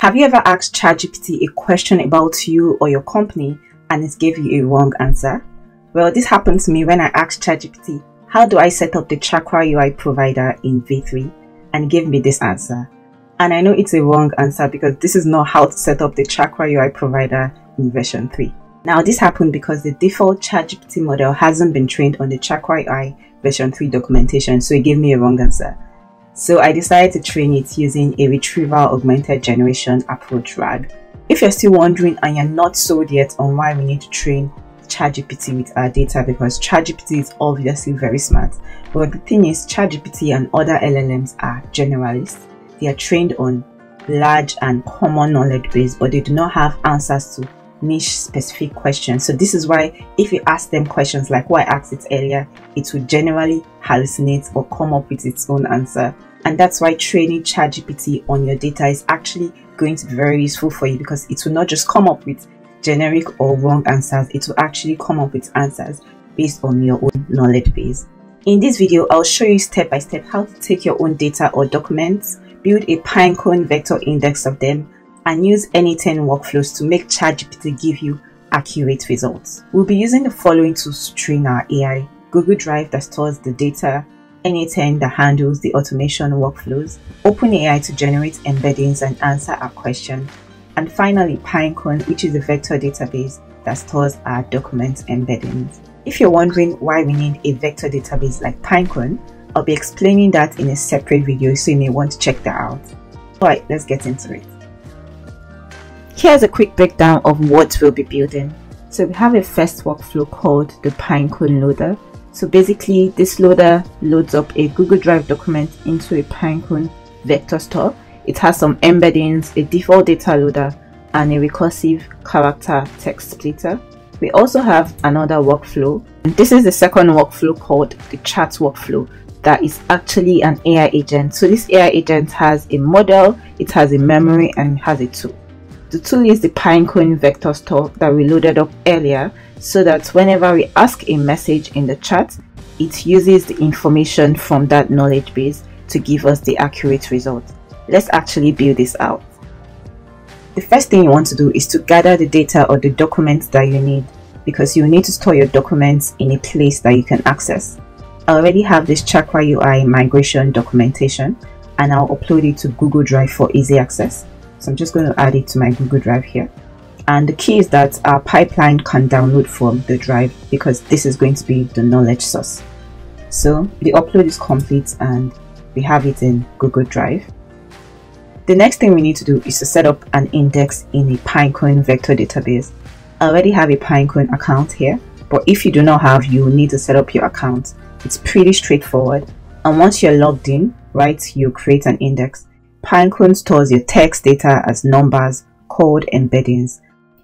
Have you ever asked ChatGPT a question about you or your company and it gave you a wrong answer? Well, this happened to me when I asked ChatGPT, how do I set up the Chakra UI provider in V3? And it gave me this answer. And I know it's a wrong answer because this is not how to set up the Chakra UI provider in version 3. Now, this happened because the default ChatGPT model hasn't been trained on the Chakra UI version 3 documentation, so it gave me a wrong answer. So I decided to train it using a Retrieval-Augmented Generation approach RAG. If you're still wondering and you're not sold yet on why we need to train ChatGPT with our data, because ChatGPT is obviously very smart, but the thing is ChatGPT and other LLMs are generalists. They are trained on large and common knowledge base, but they do not have answers to niche specific questions. So this is why if you ask them questions like what I asked it earlier, it would generally hallucinate or come up with its own answer. And that's why training ChatGPT on your data is actually going to be very useful for you, because it will not just come up with generic or wrong answers, it will actually come up with answers based on your own knowledge base. In this video, I'll show you step by step how to take your own data or documents, build a Pinecone vector index of them, and use n8n workflows to make ChatGPT give you accurate results. We'll be using the following tools to train our AI: Google Drive that stores the data, n8n that handles the automation workflows, OpenAI to generate embeddings and answer our questions, and finally Pinecone, which is a vector database that stores our document embeddings. If you're wondering why we need a vector database like Pinecone, I'll be explaining that in a separate video, so you may want to check that out. Alright, let's get into it. Here's a quick breakdown of what we'll be building. So we have a first workflow called the Pinecone loader. So basically this loader loads up a Google Drive document into a Pinecone vector store. It has some embeddings, a default data loader, and a recursive character text splitter. We also have another workflow, and this is the second workflow called the chat workflow, that is actually an AI agent. So this AI agent has a model, it has a memory, and it has a tool. The tool is the Pinecone vector store that we loaded up earlier, so that whenever we ask a message in the chat, it uses the information from that knowledge base to give us the accurate result. Let's actually build this out. The first thing you want to do is to gather the data or the documents that you need, because you need to store your documents in a place that you can access. I already have this Chakra UI migration documentation, and I'll upload it to Google Drive for easy access. So I'm just going to add it to my Google Drive here. And the key is that our pipeline can download from the drive, because this is going to be the knowledge source. So the upload is complete and we have it in Google Drive. The next thing we need to do is to set up an index in a Pinecone vector database. I already have a Pinecone account here, but if you do not have, you will need to set up your account. It's pretty straightforward. And once you're logged in, right, you create an index. Pinecone stores your text data as numbers called embeddings.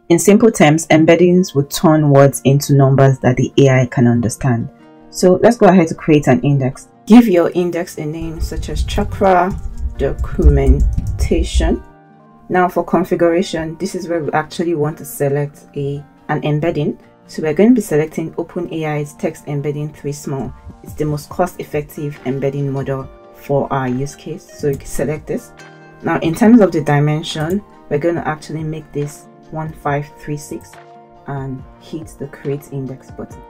In simple terms, embeddings would turn words into numbers that the AI can understand. So let's go ahead to create an index. Give your index a name such as Chakra Documentation. Now for configuration, this is where we actually want to select an embedding. So we're going to be selecting OpenAI's text embedding 3 small. It's the most cost-effective embedding model for our use case, so you can select this. Now in terms of the dimension, we're going to actually make this 1536 and hit the create index button.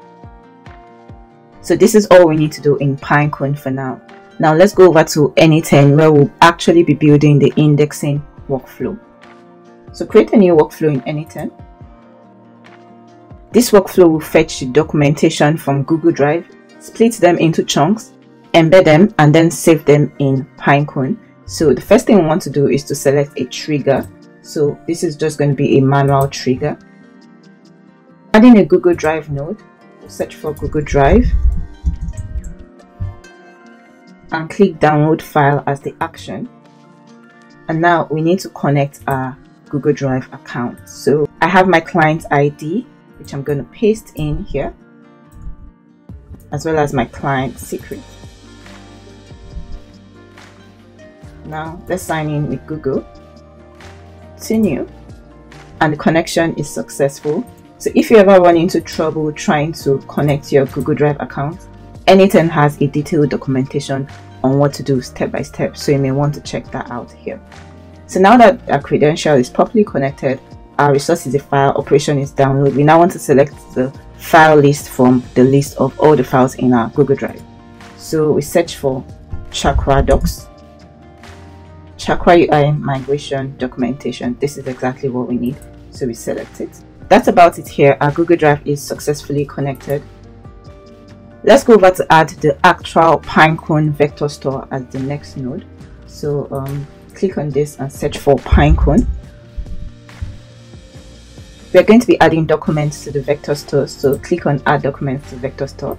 So this is all we need to do in Pinecone for now. Now let's go over to n8n, where we'll actually be building the indexing workflow. So create a new workflow in n8n. This workflow will fetch the documentation from Google Drive, split them into chunks, embed them, and then save them in Pinecone. So the first thing we want to do is to select a trigger. So this is just going to be a manual trigger. Adding a Google Drive node, search for Google Drive and click download file as the action. And now we need to connect our Google Drive account. So I have my client ID, which I'm going to paste in here, as well as my client secret. Now let's sign in with Google. Continue, and the connection is successful. So if you ever run into trouble trying to connect your Google Drive account, n8n has a detailed documentation on what to do step by step, so you may want to check that out here. So now that our credential is properly connected, our resource is a file, operation is download. We now want to select the file list from the list of all the files in our Google Drive. So we search for Chakra Docs, Chakra UI migration documentation. This is exactly what we need, so we select it. That's about it here. Our Google Drive is successfully connected. Let's go over to add the actual Pinecone vector store as the next node. So click on this and search for Pinecone. We're going to be adding documents to the vector store, so click on add documents to vector store.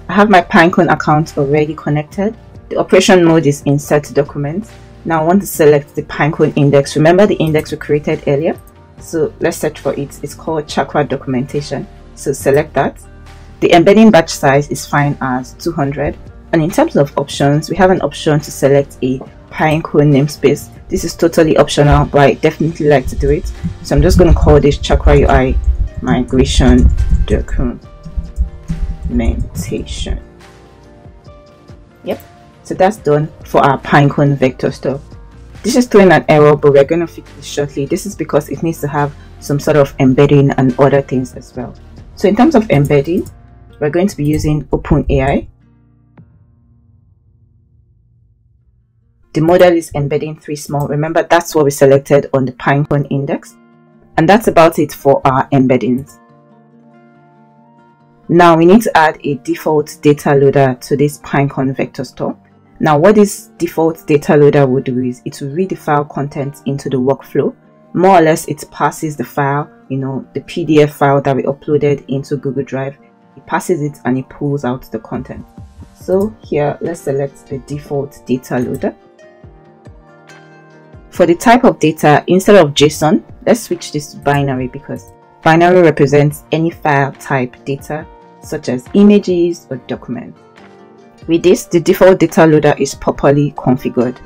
I have my Pinecone account already connected. The operation mode is insert documents. Now I want to select the Pinecone index. Remember the index we created earlier? So let's search for it. It's called Chakra documentation. So select that. The embedding batch size is fine as 200. And in terms of options, we have an option to select a Pinecone namespace. This is totally optional, but I definitely like to do it. So I'm just going to call this Chakra UI migration documentation. Yep. So that's done for our Pinecone vector store. This is throwing an error, but we're going to fix this shortly. This is because it needs to have some sort of embedding and other things as well. So in terms of embedding, we're going to be using OpenAI. The model is embedding 3 small. Remember, that's what we selected on the Pinecone index. And that's about it for our embeddings. Now we need to add a default data loader to this Pinecone vector store. Now what this default data loader will do is it will read the file content into the workflow. More or less it passes the file, the PDF file that we uploaded into Google Drive. It passes it and it pulls out the content. So here, let's select the default data loader. For the type of data, instead of JSON, let's switch this to binary because binary represents any file type data such as images or documents. With this, the default data loader is properly configured.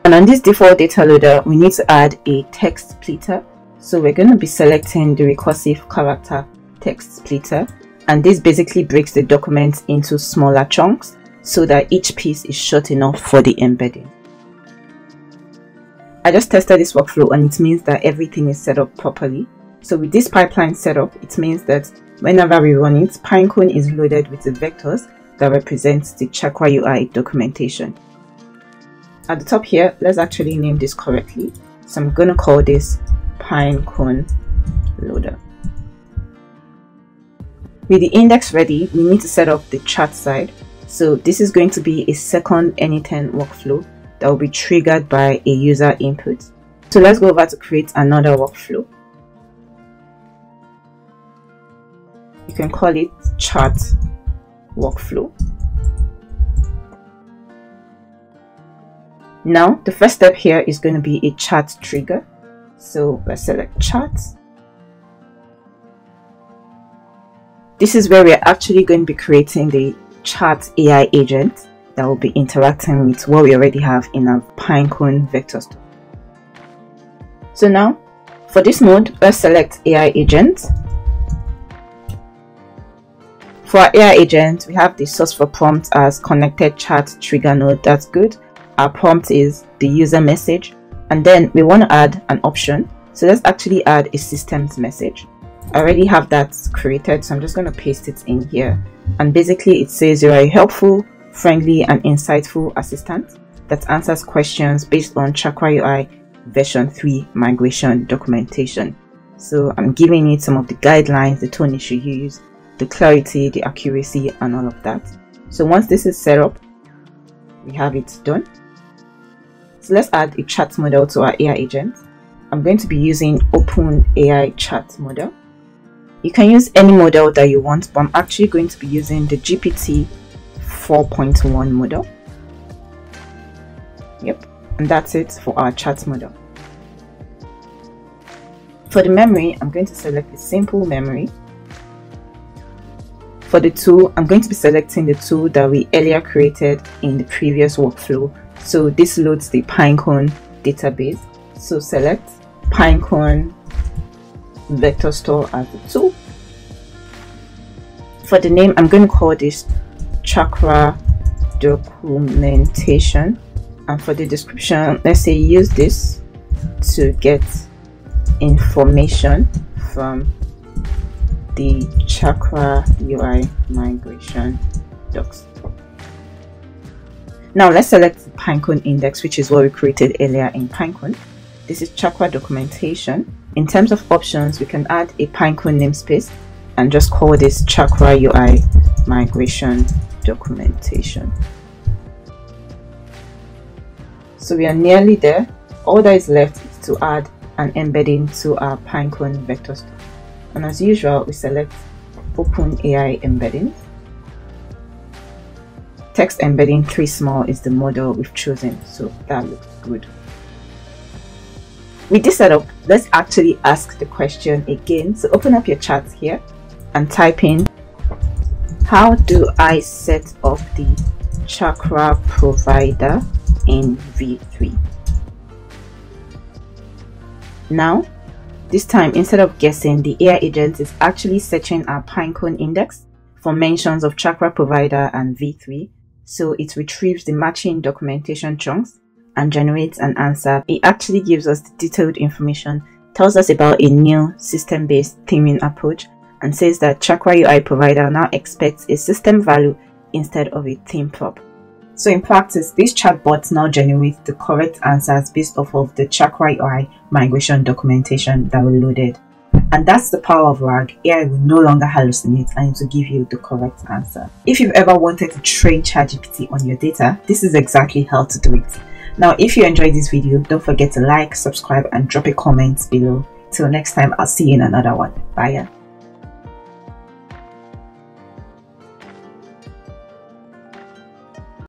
And on this default data loader, we need to add a text splitter. So we're going to be selecting the recursive character text splitter. And this basically breaks the document into smaller chunks so that each piece is short enough for the embedding. I just tested this workflow and it means that everything is set up properly. So with this pipeline setup, it means that whenever we run it, Pinecone is loaded with the vectors that represent the Chakra UI documentation. At the top here, let's actually name this correctly. So I'm going to call this Pinecone loader. With the index ready, we need to set up the chat side. So this is going to be a second n8n workflow that will be triggered by a user input. So let's go over to create another workflow. You can call it chat workflow. Now the first step here is going to be a chat trigger. So let's select chat. This is where we're actually going to be creating the chat AI agent that will be interacting with what we already have in our Pinecone vector store. So now for this node, let's select AI agent. For our AI agent, we have the source for prompt as connected chat trigger node. That's good. Our prompt is the user message, and then we want to add an option. So let's actually add a systems message. I already have that created, so I'm just going to paste it in here. And basically it says you're a helpful, friendly and insightful assistant that answers questions based on Chakra UI version 3 migration documentation. So I'm giving it some of the guidelines, the tone it should use, the clarity, the accuracy and all of that. So once this is set up, we have it done. So let's add a chat model to our AI agent. I'm going to be using OpenAI chat model. You can use any model that you want, but I'm actually going to be using the GPT 4.1 model. Yep, and that's it for our chat model. For the memory, I'm going to select a simple memory. For the tool, I'm going to be selecting the tool that we earlier created in the previous workflow. So this loads the Pinecone database. So select Pinecone vector store as the tool. For the name, I'm going to call this Chakra documentation. And for the description, let's say use this to get information from the Chakra UI migration docs. Now let's select the Pinecone index, which is what we created earlier in Pinecone. This is Chakra documentation. In terms of options, we can add a Pinecone namespace and just call this Chakra UI migration documentation. So we are nearly there. All that is left is to add an embedding to our Pinecone vector store. And as usual, we select OpenAI embedding. Text embedding 3 small is the model we've chosen, so that looks good. With this setup, let's actually ask the question again. So open up your chat here and type in, how do I set up the Chakra provider in V3? Now, this time, instead of guessing, the AI agent is actually searching our Pinecone index for mentions of Chakra provider and V3. So it retrieves the matching documentation chunks and generates an answer. It actually gives us the detailed information, tells us about a new system-based theming approach, and says that Chakra UI provider now expects a system value instead of a theme prop. So in practice, these chatbots now generate the correct answers based off of the Chakra UI migration documentation that we loaded. And that's the power of RAG. AI will no longer hallucinate and it will give you the correct answer. If you've ever wanted to train ChatGPT on your data, this is exactly how to do it. Now, if you enjoyed this video, don't forget to like, subscribe, and drop a comment below. Till next time, I'll see you in another one. Bye.